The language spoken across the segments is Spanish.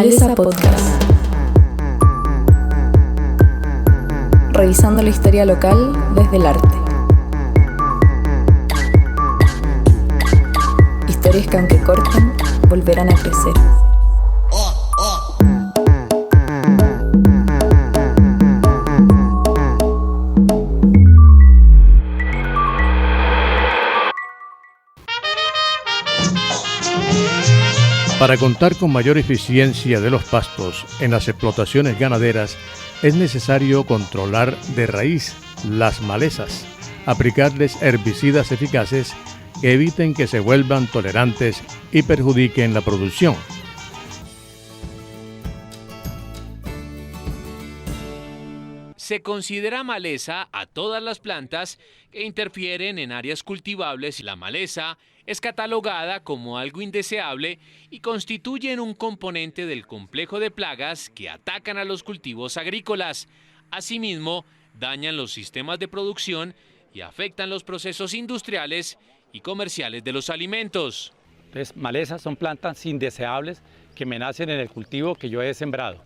Maleza Podcast. Revisando la historia local desde el arte. Historias que aunque corten, volverán a crecer. Para contar con mayor eficiencia de los pastos en las explotaciones ganaderas, es necesario controlar de raíz las malezas, aplicarles herbicidas eficaces que eviten que se vuelvan tolerantes y perjudiquen la producción. Se considera maleza a todas las plantas que interfieren en áreas cultivables. La maleza es catalogada como algo indeseable y constituyen un componente del complejo de plagas que atacan a los cultivos agrícolas. Asimismo, dañan los sistemas de producción y afectan los procesos industriales y comerciales de los alimentos. Entonces, malezas son plantas indeseables que me nacen en el cultivo que yo he sembrado.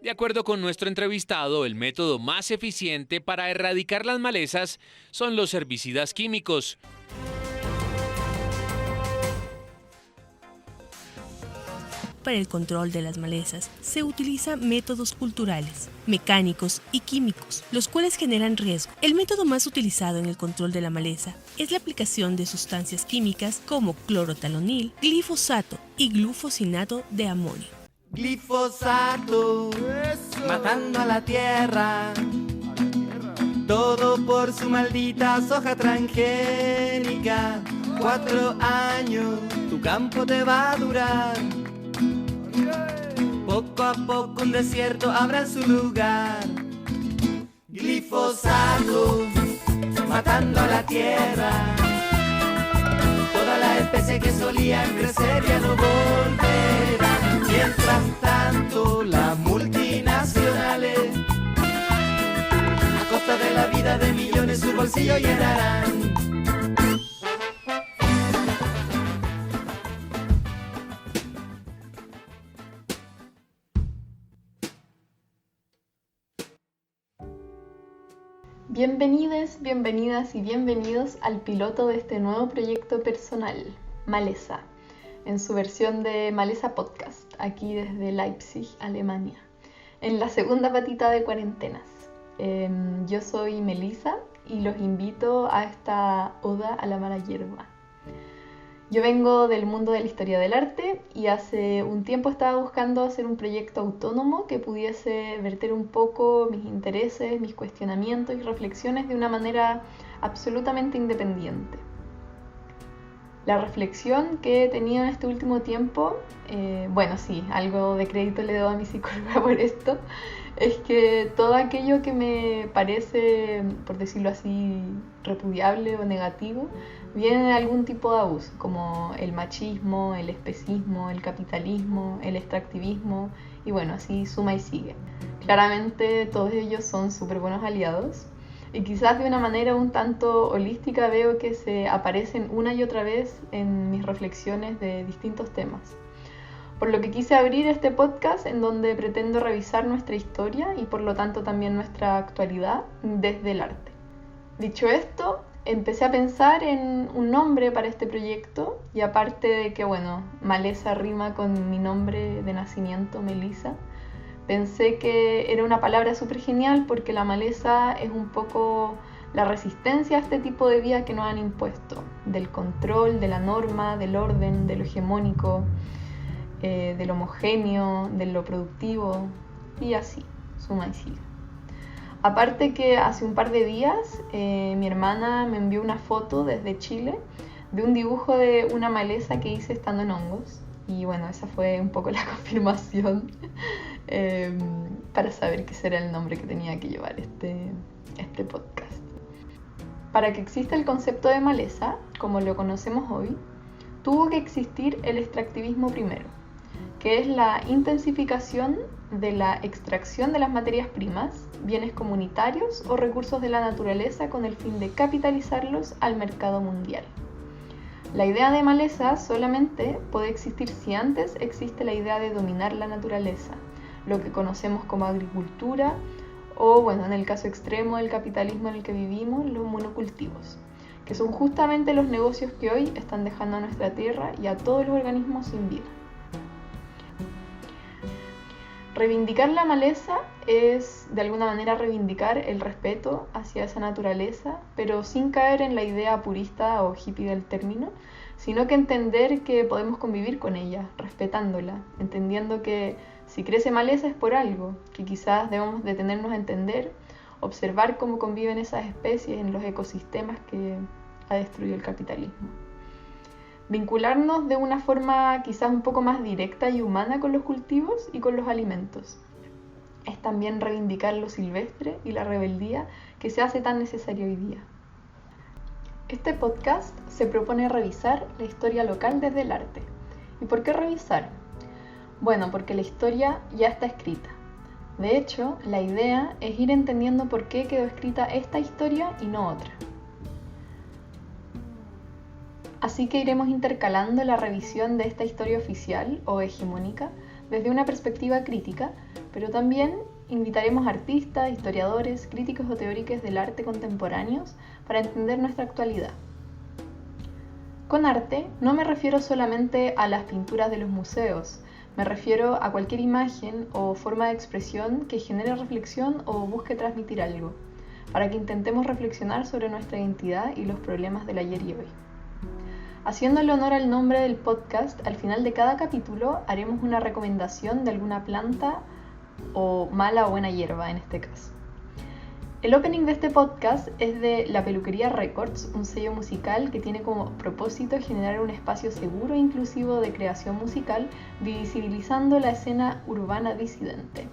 De acuerdo con nuestro entrevistado, el método más eficiente para erradicar las malezas son los herbicidas químicos. Para el control de las malezas se utilizan métodos culturales, mecánicos y químicos, los cuales generan riesgo. El método más utilizado en el control de la maleza es la aplicación de sustancias químicas como clorotalonil, glifosato y glufosinato de amonio. Glifosato, matando a la tierra, todo por su maldita soja transgénica. 4 años, tu campo te va a durar. Poco a poco un desierto habrá en su lugar. Glifosato, matando a la tierra, todas las especies que solían crecer ya no volverán. Mientras tanto, las multinacionales, a costa de la vida de millones, su bolsillo llenarán. Bienvenides, bienvenidas y bienvenidos al piloto de este nuevo proyecto personal, Maleza, en su versión de Maleza Podcast, aquí desde Leipzig, Alemania, en la segunda patita de cuarentenas. Yo soy Melissa y los invito a esta oda a la mala hierba. Yo vengo del mundo de la historia del arte y hace un tiempo estaba buscando hacer un proyecto autónomo que pudiese verter un poco mis intereses, mis cuestionamientos y reflexiones de una manera absolutamente independiente. La reflexión que he tenido en este último tiempo, algo de crédito le doy a mi psicóloga por esto, es que todo aquello que me parece, por decirlo así, repudiable o negativo, viene de algún tipo de abuso, como el machismo, el especismo, el capitalismo, el extractivismo, y bueno, así suma y sigue. Claramente todos ellos son súper buenos aliados, y quizás de una manera un tanto holística veo que se aparecen una y otra vez en mis reflexiones de distintos temas. Por lo que quise abrir este podcast en donde pretendo revisar nuestra historia y por lo tanto también nuestra actualidad desde el arte. Dicho esto, empecé a pensar en un nombre para este proyecto y aparte de que, maleza rima con mi nombre de nacimiento, Melissa, pensé que era una palabra súper genial porque la maleza es un poco la resistencia a este tipo de vida que nos han impuesto, del control, de la norma, del orden, de lo hegemónico, de lo homogéneo, de lo productivo y así, suma y sigue. Aparte que hace un par de días mi hermana me envió una foto desde Chile de un dibujo de una maleza que hice estando en hongos y esa fue un poco la confirmación para saber qué será el nombre que tenía que llevar este podcast. Para que exista el concepto de maleza, como lo conocemos hoy, tuvo que existir el extractivismo primero, que es la intensificación de la extracción de las materias primas, bienes comunitarios o recursos de la naturaleza con el fin de capitalizarlos al mercado mundial. La idea de maleza solamente puede existir si antes existe la idea de dominar la naturaleza, lo que conocemos como agricultura o, bueno, en el caso extremo del capitalismo en el que vivimos, los monocultivos, que son justamente los negocios que hoy están dejando a nuestra tierra y a todos los organismos sin vida. Reivindicar la maleza es de alguna manera reivindicar el respeto hacia esa naturaleza, pero sin caer en la idea purista o hippie del término, sino que entender que podemos convivir con ella, respetándola, entendiendo que si crece maleza es por algo, que quizás debemos detenernos a entender, observar cómo conviven esas especies en los ecosistemas que ha destruido el capitalismo. Vincularnos de una forma quizás un poco más directa y humana con los cultivos y con los alimentos. Es también reivindicar lo silvestre y la rebeldía que se hace tan necesario hoy día. Este podcast se propone revisar la historia local desde el arte. ¿Y por qué revisar? Bueno, porque la historia ya está escrita. De hecho, la idea es ir entendiendo por qué quedó escrita esta historia y no otra. Así que iremos intercalando la revisión de esta historia oficial o hegemónica desde una perspectiva crítica, pero también invitaremos a artistas, historiadores, críticos o teóricos del arte contemporáneos para entender nuestra actualidad. Con arte no me refiero solamente a las pinturas de los museos, me refiero a cualquier imagen o forma de expresión que genere reflexión o busque transmitir algo, para que intentemos reflexionar sobre nuestra identidad y los problemas del ayer y hoy. Haciéndole honor al nombre del podcast, al final de cada capítulo haremos una recomendación de alguna planta o mala o buena hierba en este caso. El opening de este podcast es de La Peluquería Records, un sello musical que tiene como propósito generar un espacio seguro e inclusivo de creación musical, visibilizando la escena urbana disidente.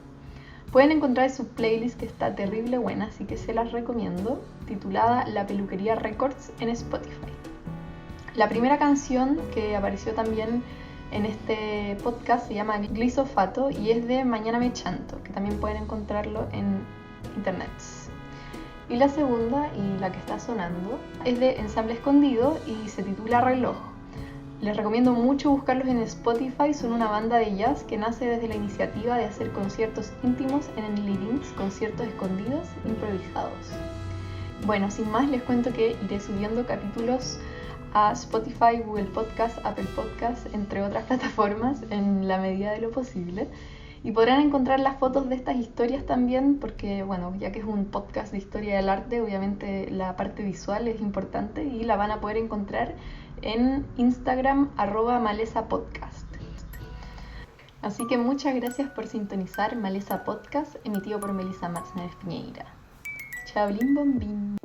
Pueden encontrar su playlist que está terrible buena, así que se las recomiendo, titulada La Peluquería Records en Spotify. La primera canción que apareció también en este podcast se llama Glisofato y es de Mañana me chanto, que también pueden encontrarlo en internet. Y la segunda, y la que está sonando, es de Ensamble Escondido y se titula Reloj. Les recomiendo mucho buscarlos en Spotify, son una banda de jazz que nace desde la iniciativa de hacer conciertos íntimos en livings, conciertos escondidos, improvisados. Bueno, sin más les cuento que iré subiendo capítulos a Spotify, Google Podcast, Apple Podcast, entre otras plataformas en la medida de lo posible. Y podrán encontrar las fotos de estas historias también, porque bueno, ya que es un podcast de historia del arte, obviamente la parte visual es importante y la van a poder encontrar en Instagram @malezapodcast. Así que muchas gracias por sintonizar Maleza Podcast, emitido por Melissa Marsner Piñeira. Chao, blim, bom, bim.